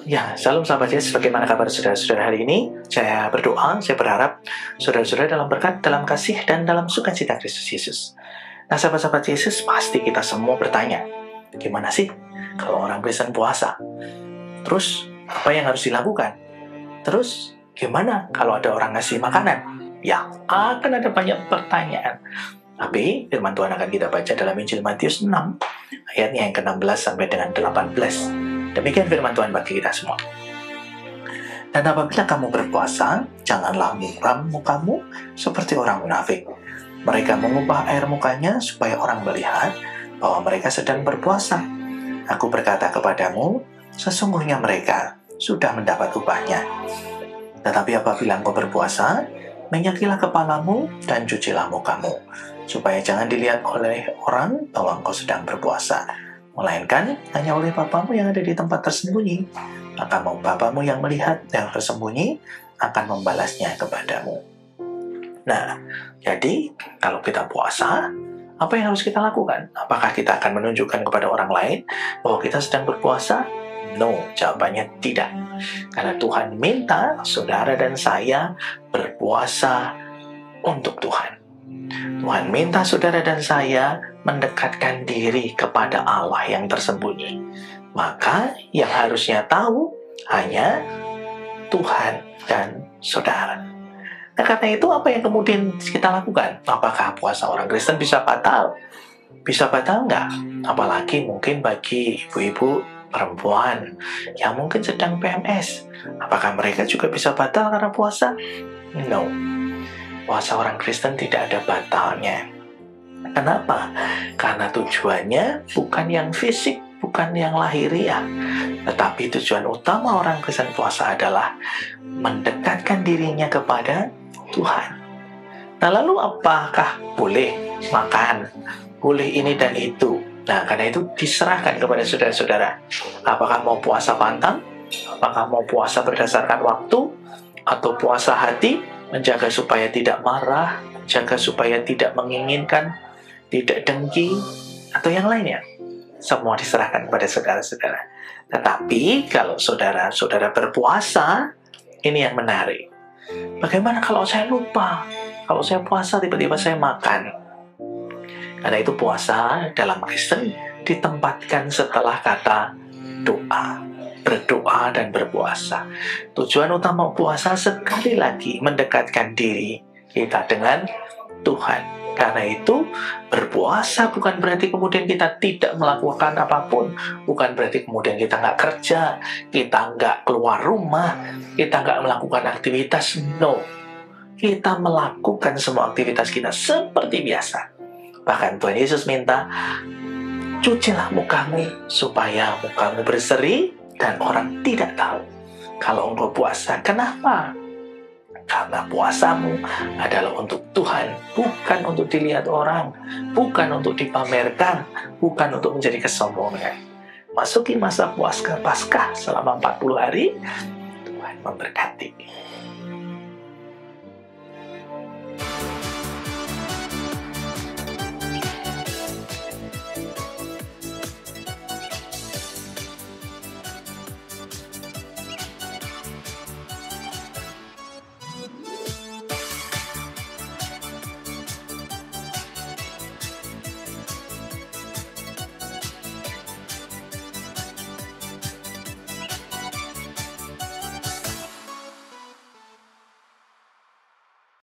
Ya, salam sahabat Yesus. Bagaimana kabar saudara-saudara hari ini? Saya berdoa, saya berharap saudara-saudara dalam berkat, dalam kasih, dan dalam sukacita Kristus Yesus. Nah, sahabat-sahabat Yesus, pasti kita semua bertanya, gimana sih kalau orang Kristen puasa? Terus, apa yang harus dilakukan? Terus, gimana kalau ada orang ngasih makanan? Ya, akan ada banyak pertanyaan. Tapi, firman Tuhan akan kita baca dalam Injil Matius 6, ayatnya yang ke-16 sampai dengan 18. Demikian firman Tuhan bagi kita semua. Dan apabila kamu berpuasa, janganlah muram mukamu seperti orang munafik. Mereka mengubah air mukanya supaya orang melihat bahwa mereka sedang berpuasa. Aku berkata kepadamu, sesungguhnya mereka sudah mendapat upahnya. Tetapi apabila engkau berpuasa, minyakilah kepalamu dan cucilah mukamu, supaya jangan dilihat oleh orang bahwa engkau sedang berpuasa, melainkan hanya oleh Bapamu yang ada di tempat tersembunyi. Maka Bapamu yang melihat yang tersembunyi akan membalasnya kepadamu. Nah, jadi kalau kita puasa, apa yang harus kita lakukan? Apakah kita akan menunjukkan kepada orang lain bahwa kita sedang berpuasa? No, jawabannya tidak. Karena Tuhan minta saudara dan saya berpuasa untuk Tuhan. Tuhan minta saudara dan saya mendekatkan diri kepada Allah yang tersembunyi. Maka yang harusnya tahu hanya Tuhan dan saudara. Nah, karena itu apa yang kemudian kita lakukan? Apakah puasa orang Kristen bisa batal? Bisa batal nggak? Apalagi mungkin bagi ibu-ibu perempuan yang mungkin sedang PMS. Apakah mereka juga bisa batal karena puasa? No. Puasa orang Kristen tidak ada batalnya. Kenapa? Karena tujuannya bukan yang fisik, bukan yang lahiriah. Tetapi tujuan utama orang Kristen puasa adalah mendekatkan dirinya kepada Tuhan. Nah, lalu apakah boleh makan? Boleh ini dan itu? Nah, karena itu diserahkan kepada saudara-saudara. Apakah mau puasa pantang? Apakah mau puasa berdasarkan waktu? Atau puasa hati? Menjaga supaya tidak marah, menjaga supaya tidak menginginkan, tidak dengki, atau yang lainnya. Semua diserahkan kepada saudara-saudara. Tetapi kalau saudara-saudara berpuasa, ini yang menarik. Bagaimana kalau saya lupa? Kalau saya puasa tiba-tiba saya makan. Karena itu puasa dalam Kristen ditempatkan setelah kata doa. Berdoa dan berpuasa. Tujuan utama puasa sekali lagi mendekatkan diri kita dengan Tuhan. Karena itu berpuasa bukan berarti kemudian kita tidak melakukan apapun. Bukan berarti kemudian kita nggak kerja, kita nggak keluar rumah, kita nggak melakukan aktivitas. No. Kita melakukan semua aktivitas kita seperti biasa. Bahkan Tuhan Yesus minta, cucilah mukamu supaya mukamu berseri dan orang tidak tahu kalau engkau puasa. Kenapa? Karena puasamu adalah untuk Tuhan, bukan untuk dilihat orang, bukan untuk dipamerkan, bukan untuk menjadi kesombongan. Masuki masa Paskah selama 40 hari, Tuhan memberkati.